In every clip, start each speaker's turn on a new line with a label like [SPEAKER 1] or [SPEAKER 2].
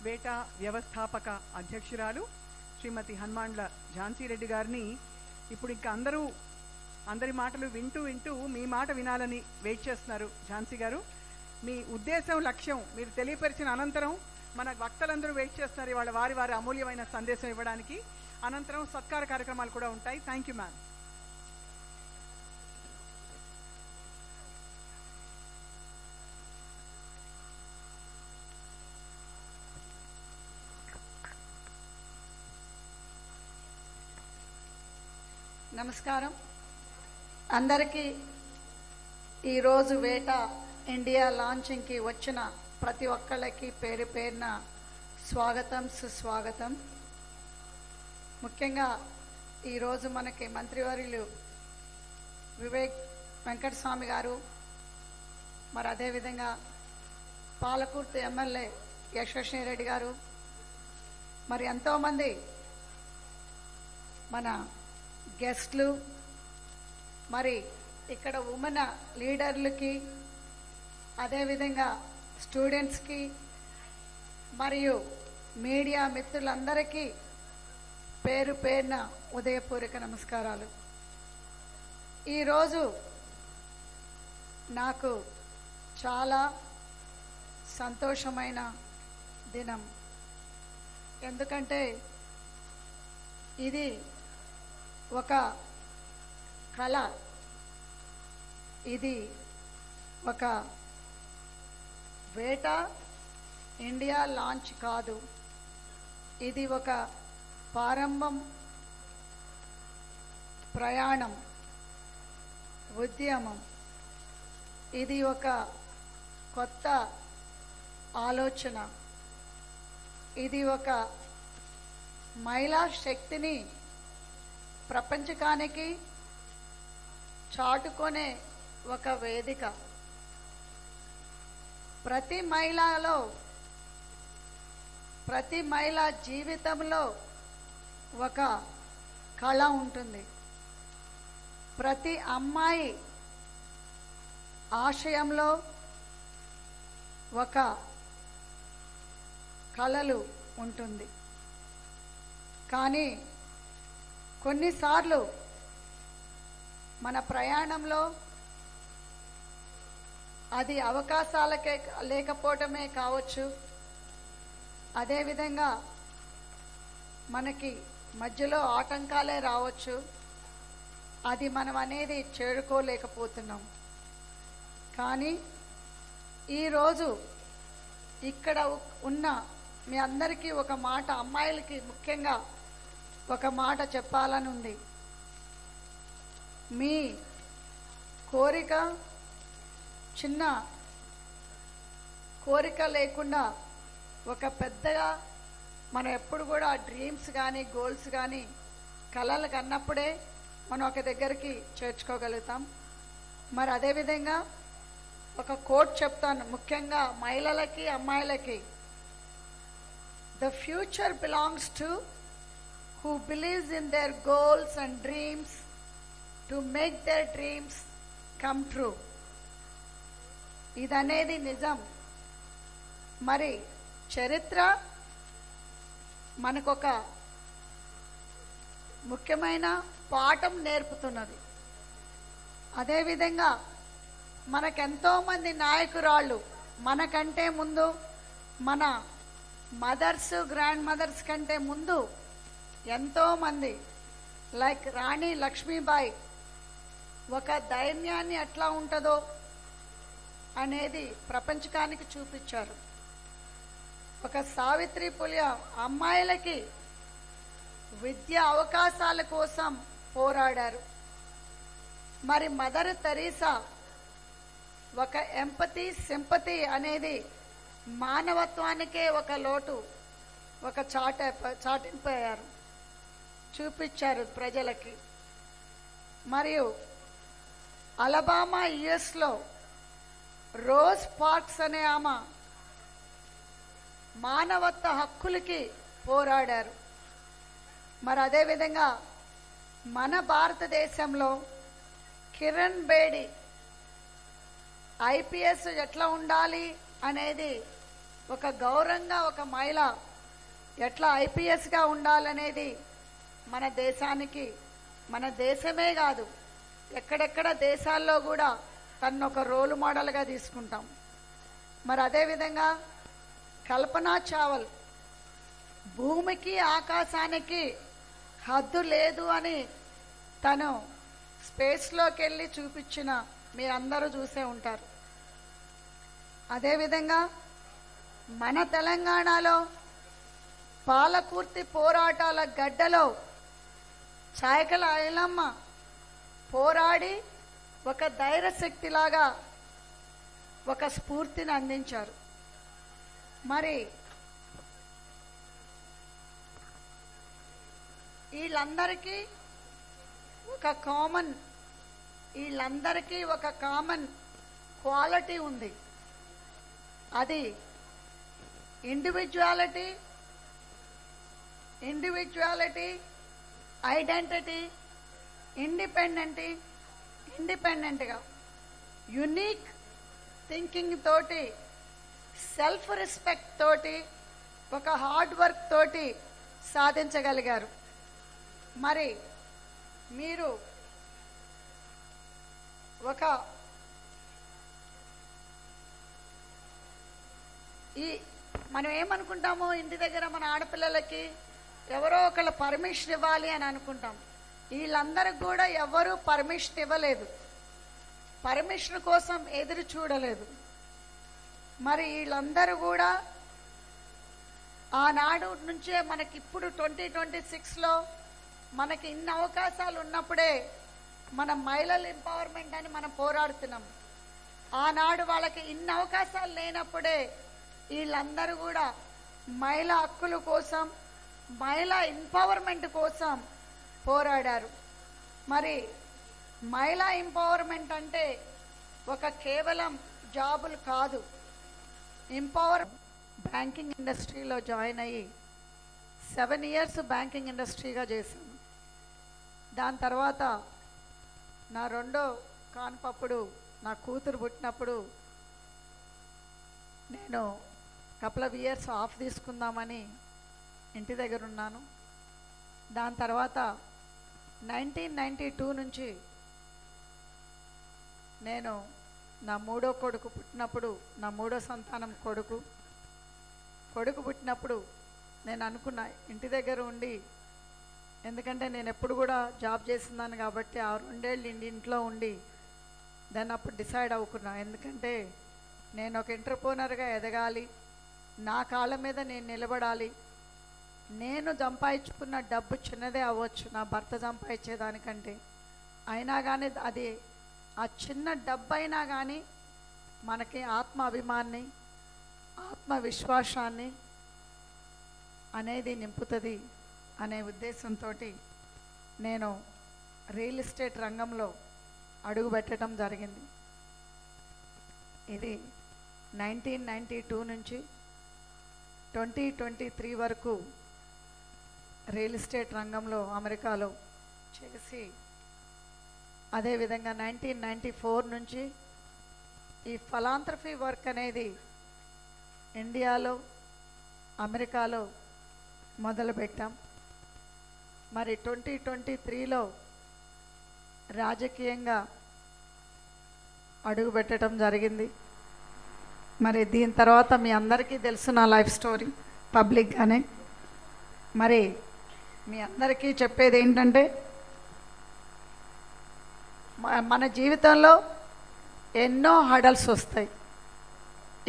[SPEAKER 1] వేటా వ్యవస్థాపక అధ్యక్షురాలు శ్రీమతి హనుమాండ్ల ఝాన్సీ రెడ్డి గారిని ఇప్పుడు ఇంకా అందరి మాటలు వింటూ వింటూ మీ మాట వినాలని వెయిట్ చేస్తున్నారు. ఝాన్సీ గారు, మీ ఉద్దేశం, లక్ష్యం మీరు తెలియపరిచిన అనంతరం మన వక్తలందరూ వెయిట్ చేస్తున్నారు ఇవాళ వారి అమూల్యమైన సందేశం ఇవ్వడానికి. అనంతరం సత్కార కార్యక్రమాలు కూడా ఉంటాయి. Thank you ma'am.
[SPEAKER 2] నమస్కారం అందరికీ. ఈరోజు వేట ఇండియా లాంచింగ్కి వచ్చిన ప్రతి ఒక్కళ్ళకి పేరు పేరున స్వాగతం, సుస్వాగతం. ముఖ్యంగా ఈరోజు మనకి మంత్రివర్యులు వివేక్ వెంకటస్వామి గారు, మరి అదేవిధంగా పాలకుర్తి ఎమ్మెల్యే యశస్విని రెడ్డి గారు, మరి ఎంతోమంది మన గెస్ట్లు, మరి ఇక్కడ ఉమెన్ లీడర్లకి, అదేవిధంగా స్టూడెంట్స్కి మరియు మీడియా మిత్రులందరికీ పేరు పేరున ఉదయపూర్వక నమస్కారాలు. ఈరోజు నాకు చాలా సంతోషమైన దినం. ఎందుకంటే ఇది ఒక కళ, ఇది ఒక వేట ఇండియా లాంచ్ కాదు, ఇది ఒక ప్రారంభం, ప్రయాణం, ఉద్యమం. ఇది ఒక కొత్త ఆలోచన, ఇది ఒక మహిళా శక్తిని ప్రపంచకానికి చాటుకునే ఒక వేదిక. ప్రతి మహిళ జీవితంలో ఒక కళ ఉంటుంది. ప్రతి అమ్మాయి ఆశయంలో ఒక కళలు ఉంటుంది. కానీ కొన్నిసార్లు మన ప్రయాణంలో అది అవకాశాలకే లేకపోవటమే కావచ్చు, అదేవిధంగా మనకి మధ్యలో ఆటంకాలే రావచ్చు, అది మనం అనేది చేరుకోలేకపోతున్నాం. కానీ ఈరోజు ఇక్కడ ఉన్న మీ అందరికీ ఒక మాట, అమ్మాయిలకి ముఖ్యంగా ఒక మాట చెప్పాలని ఉంది. మీ కోరిక చిన్న కోరిక లేకుండా ఒక పెద్దగా మనం ఎప్పుడు కూడా డ్రీమ్స్ కానీ గోల్స్ కానీ కలలు కన్నప్పుడే మనం ఒక దగ్గరికి చేర్చుకోగలుగుతాం. మరి అదేవిధంగా ఒక కోట్ చెప్తాను, ముఖ్యంగా మహిళలకి, అమ్మాయిలకి. The future belongs to who believes in their goals and dreams to make their dreams come true. ఇదనేది నిజం. మరి చరిత్ర మనకొక ముఖ్యమైన పాఠం నేర్పుతున్నది. అదేవిధంగా మనకెంతో మంది నాయకురాళ్ళు మనకంటే ముందు, మన మదర్స్, గ్రాండ్ మదర్స్ కంటే ముందు ఎంతోమంది లైక్ రాణి లక్ష్మీబాయి ఒక ధైర్యాన్ని ఎట్లా ఉంటుందో అనేది ప్రపంచకానికి చూపించారు. ఒక సావిత్రి పులే అమ్మాయిలకి విద్య అవకాశాల కోసం పోరాడారు. మరి మదర్ తెరీసా ఒక ఎంపతి, సింపతి అనేది మానవత్వానికే ఒక లోటు, ఒక చాటింపోయారు, చూపించారు ప్రజలకి. మరియు అలబామా యుఎస్లో రోజ్ పార్క్స్ అనే ఆమె మానవత్వ హక్కులకి పోరాడారు. మరి అదేవిధంగా మన భారతదేశంలో కిరణ్ బేడి ఐపీఎస్ ఎట్లా ఉండాలి అనేది ఒక గౌరవంగా ఒక మహిళ ఎట్లా ఐపీఎస్గా ఉండాలనేది మన దేశానికి, మన దేశమే కాదు ఎక్కడెక్కడ దేశాల్లో కూడా తను ఒక రోల్ మోడల్గా తీసుకుంటాం. మరి అదేవిధంగా కల్పనా చావల్ భూమికి ఆకాశానికి హద్దు లేదు అని తను స్పేస్లోకి వెళ్ళి చూపించిన మీరందరూ చూసే ఉంటారు. అదేవిధంగా మన తెలంగాణలో పాలకుర్తి పోరాటాల గడ్డలో చాయకల ఐలమ్మ పోరాడి ఒక ధైర్యశక్తిలాగా ఒక స్ఫూర్తిని అందించారు. మరి వీళ్ళందరికీ ఒక కామన్ క్వాలిటీ ఉంది. అది ఇండివిజువాలిటీ, ఐడెంటిటీ, ఇండిపెండెంట్గా యునీక్ థింకింగ్ తోటి, సెల్ఫ్ రెస్పెక్ట్ తోటి, ఒక హార్డ్ వర్క్ తోటి సాధించగలిగారు. మరి మీరు మనం ఏమనుకుంటామో ఇంటి దగ్గర మన ఆడపిల్లలకి ఎవరో ఒకళ్ళు పర్మిషన్ ఇవ్వాలి అని అనుకుంటాం. వీళ్ళందరికి కూడా ఎవరు పర్మిషన్ ఇవ్వలేదు, పర్మిషన్ కోసం ఎదురు చూడలేదు. మరి వీళ్ళందరూ కూడా ఆనాడు నుంచే మనకి ఇప్పుడు 2026లో మనకి ఇన్ని అవకాశాలు ఉన్నప్పుడే మనం మహిళల ఎంపవర్మెంట్ అని మనం పోరాడుతున్నాం. ఆనాడు వాళ్ళకి ఇన్ని అవకాశాలు లేనప్పుడే వీళ్ళందరూ కూడా మహిళా హక్కుల కోసం, మహిళా ఎంపవర్మెంట్ కోసం పోరాడారు. మరి మహిళా ఎంపవర్మెంట్ అంటే ఒక కేవలం జాబులు కాదు. బ్యాంకింగ్ ఇండస్ట్రీలో జాయిన్ అయ్యి 7 years బ్యాంకింగ్ ఇండస్ట్రీగా చేశాను. దాని తర్వాత నా రెండో కాన్పప్పుడు నా కూతురు పుట్టినప్పుడు నేను couple of years ఆఫ్ తీసుకుందామని ఇంటి దగ్గర ఉన్నాను. దాని తర్వాత 1992 నుంచి నేను నా మూడో కొడుకు పుట్టినప్పుడు, నా మూడో సంతానం కొడుకు పుట్టినప్పుడు నేను అనుకున్నా ఇంటి దగ్గర ఉండి, ఎందుకంటే నేను ఎప్పుడు కూడా జాబ్ చేస్తున్నాను కాబట్టి ఆ 2 ఏళ్ళు ఇంట్లో ఉండి దాన్ని అప్పుడు డిసైడ్ అవ్వకున్నా. ఎందుకంటే నేను ఒక ఎంటర్‌ప్రెన్యూర్‌గా ఎదగాలి, నా కాళ్ళ మీద నేను నిలబడాలి. నేను సంపాదించుకున్న డబ్బు చిన్నదే అవ్వచ్చు నా భర్త సంపాదించేదానికంటే, అయినా కానీ అది ఆ చిన్న డబ్బు అయినా కానీ మనకి ఆత్మాభిమానాన్ని, ఆత్మవిశ్వాసాన్ని అనేది నింపుతుంది అనే ఉద్దేశంతో నేను రియల్ ఎస్టేట్ రంగంలో అడుగుపెట్టడం జరిగింది. ఇది 1992 నుంచి 2023 వరకు రియల్ ఎస్టేట్ రంగంలో అమెరికాలో చేసి, అదేవిధంగా 1994 నుంచి ఈ ఫలాంథ్రఫీ వర్క్ అనేది ఇండియాలో, అమెరికాలో మొదలుపెట్టాం. మరి 2023లో రాజకీయంగా అడుగుపెట్టడం జరిగింది. మరి దీని తర్వాత మీ అందరికీ తెలుసు నా లైఫ్ స్టోరీ పబ్లిక్గానే. మరి మీ అందరికీ చెప్పేది ఏంటంటే, మన జీవితంలో ఎన్నో హడల్స్ వస్తాయి,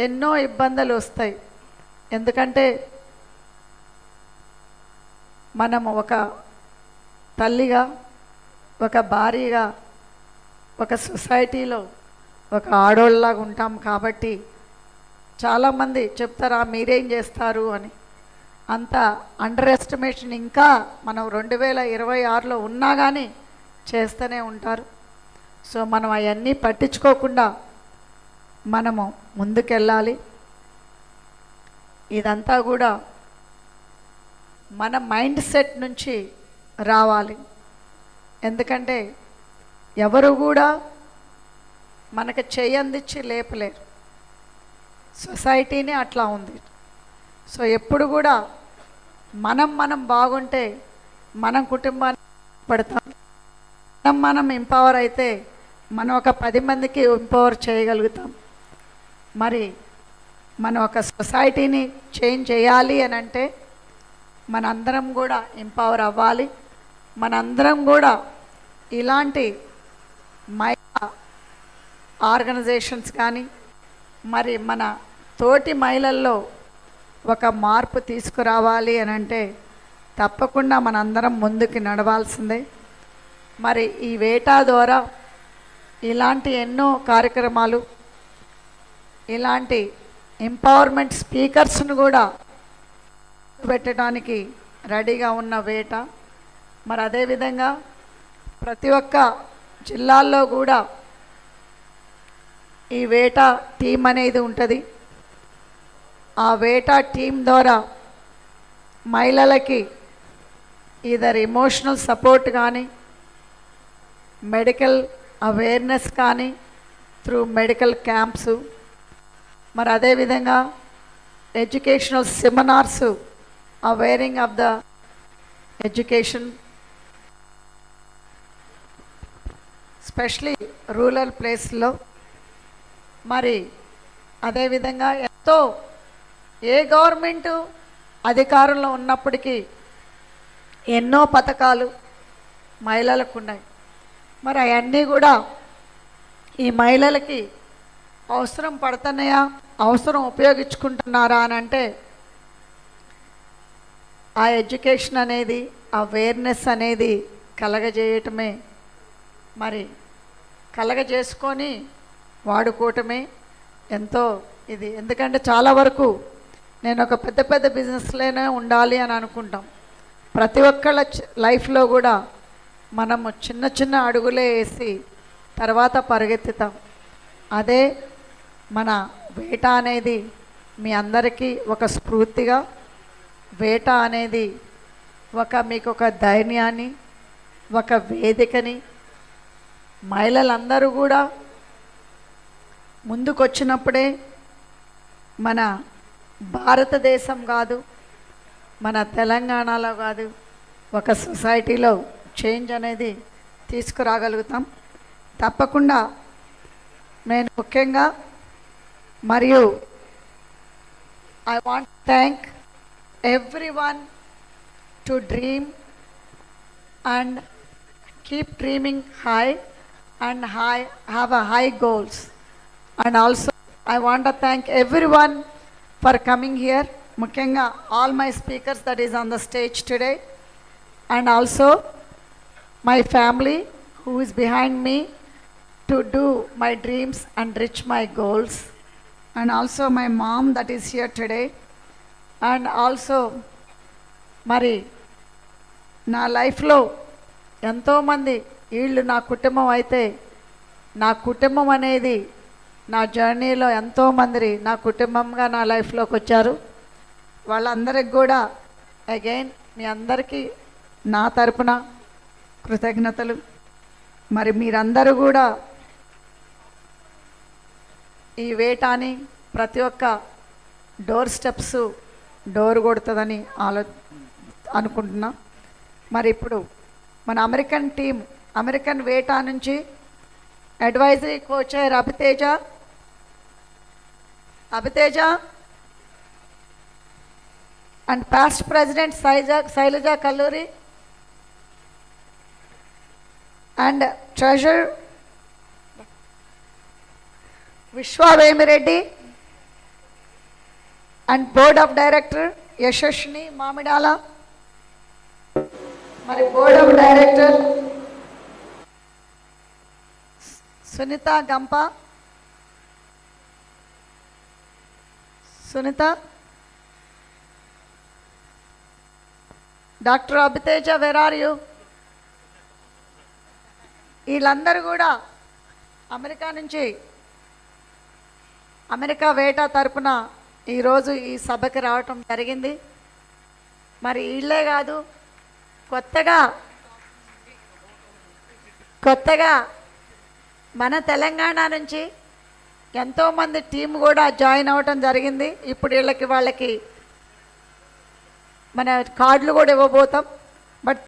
[SPEAKER 2] ఎన్నో ఇబ్బందులు వస్తాయి. ఎందుకంటే మనము ఒక తల్లిగా, ఒక భార్యగా, ఒక సొసైటీలో ఒక ఆడోళ్ళలాగా ఉంటాం. కాబట్టి చాలామంది చెప్తారా మీరేం చేస్తారు అని. అంత అండర్ ఎస్టిమేషన్ ఇంకా మనం 2026లో ఉన్నా కానీ చేస్తూనే ఉంటారు. సో మనం అవన్నీ పట్టించుకోకుండా మనము ముందుకెళ్ళాలి. ఇదంతా కూడా మన మైండ్ సెట్ నుంచి రావాలి. ఎందుకంటే ఎవరు కూడా మనకు చేయందించి లేపలేరు. సొసైటీనే అట్లా ఉంది. సో ఎప్పుడు కూడా మనం బాగుంటే మనం కుటుంబాన్ని పడతాం. మనం ఎంపవర్ అయితే మనం ఒక 10 మందికి ఎంపవర్ చేయగలుగుతాం. మరి మనం ఒక సొసైటీని చేంజ్ చేయాలి అని అంటే మనందరం కూడా ఎంపవర్ అవ్వాలి. మనందరం కూడా ఇలాంటి మహిళా ఆర్గనైజేషన్స్ కానీ మరి మన తోటి మహిళల్లో ఒక మార్పు తీసుకురావాలి అని అంటే తప్పకుండా మనందరం ముందుకు నడవాల్సిందే. మరి ఈ వేటా ద్వారా ఇలాంటి ఎన్నో కార్యక్రమాలు, ఇలాంటి ఎంపవర్మెంట్ స్పీకర్స్ను కూడా పెట్టడానికి రెడీగా ఉన్న వేట. మరి అదేవిధంగా ప్రతి ఒక్క జిల్లాల్లో కూడా ఈ వేట టీం అనేది ఉంటుంది. ఆ వేట టీం ద్వారా మహిళలకి ఈదర్ ఎమోషనల్ సపోర్ట్ కానీ, మెడికల్ అవేర్నెస్ కానీ త్రూ మెడికల్ క్యాంప్స్, మరి అదేవిధంగా educational seminars awaring of the education, specially rural ప్లేస్లో. మరి అదేవిధంగా ఎంతో ఏ గవర్నమెంటు అధికారంలో ఉన్నప్పటికీ ఎన్నో పథకాలు మహిళలకు ఉన్నాయి. మరి అవన్నీ కూడా ఈ మహిళలకి అవసరం పడుతున్నాయా, అవసరం ఉపయోగించుకుంటున్నారా అని అంటే ఆ ఎడ్యుకేషన్ అనేది, అవేర్నెస్ అనేది కలగజేయటమే, మరి కలగజేసుకొని వాడుకోవటమే ఎంతో ఇది. ఎందుకంటే చాలా వరకు నేను ఒక పెద్ద బిజినెస్లోనే ఉండాలి అని అనుకుంటాం. ప్రతి ఒక్కళ్ళ లైఫ్లో కూడా మనము చిన్న అడుగులే వేసి తర్వాత పరిగెత్తుతాం. అదే మన వేట అనేది మీ అందరికీ ఒక స్ఫూర్తిగా, వేట అనేది మీకు ఒక ధైర్యాన్ని, ఒక వేదికని, మహిళలందరూ కూడా ముందుకొచ్చినప్పుడే మన భారతదేశం కాదు, మన తెలంగాణలో కాదు, ఒక సొసైటీలో చేంజ్ అనేది తీసుకురాగలుగుతాం. తప్పకుండా నేను ముఖ్యంగా మరియు I want thank everyone to dream and keep dreaming high and have a high goals. And also I want to thank everyone for coming here, mukhyenga all my speakers that is on the stage today, and also my family who is behind me to do my dreams and reach my goals, and also my mom that is here today, and also మరి నా లైఫ్లో ఎంతోమంది వీళ్ళు నా కుటుంబం అయితే, నా కుటుంబం అనేది నా జర్నీలో ఎంతోమంది నా కుటుంబంగా నా లైఫ్లోకి వచ్చారు. వాళ్ళందరికి కూడా అగైన్ మీ అందరికీ నా తరపున కృతజ్ఞతలు. మరి మీరందరూ కూడా ఈ వేటాని ప్రతి ఒక్క డోర్ స్టెప్స్ డోర్ కొడుతుందని అనుకుంటున్నా. మరి ఇప్పుడు మన అమెరికన్ టీం, అమెరికన్ వేటా నుంచి advisory coach Abhiteja and past president Shailaja Kalluri and treasurer Vishwa Vemireddy and board of director Yashashni Mamidala, మరి board of director Sunita Gampa, Sunita, Dr. Abhiteja, where are you? వీళ్ళందరూ కూడా అమెరికా నుంచి, అమెరికా వేటా తరపున ఈరోజు ఈ సభకి రావటం జరిగింది. మరి వీళ్ళే కాదు, కొత్తగా మన తెలంగాణ నుంచి ఎంతోమంది టీం కూడా జాయిన్ అవ్వటం జరిగింది. ఇప్పుడు వాళ్ళకి మన కార్డులు కూడా ఇవ్వబోతాం. బట్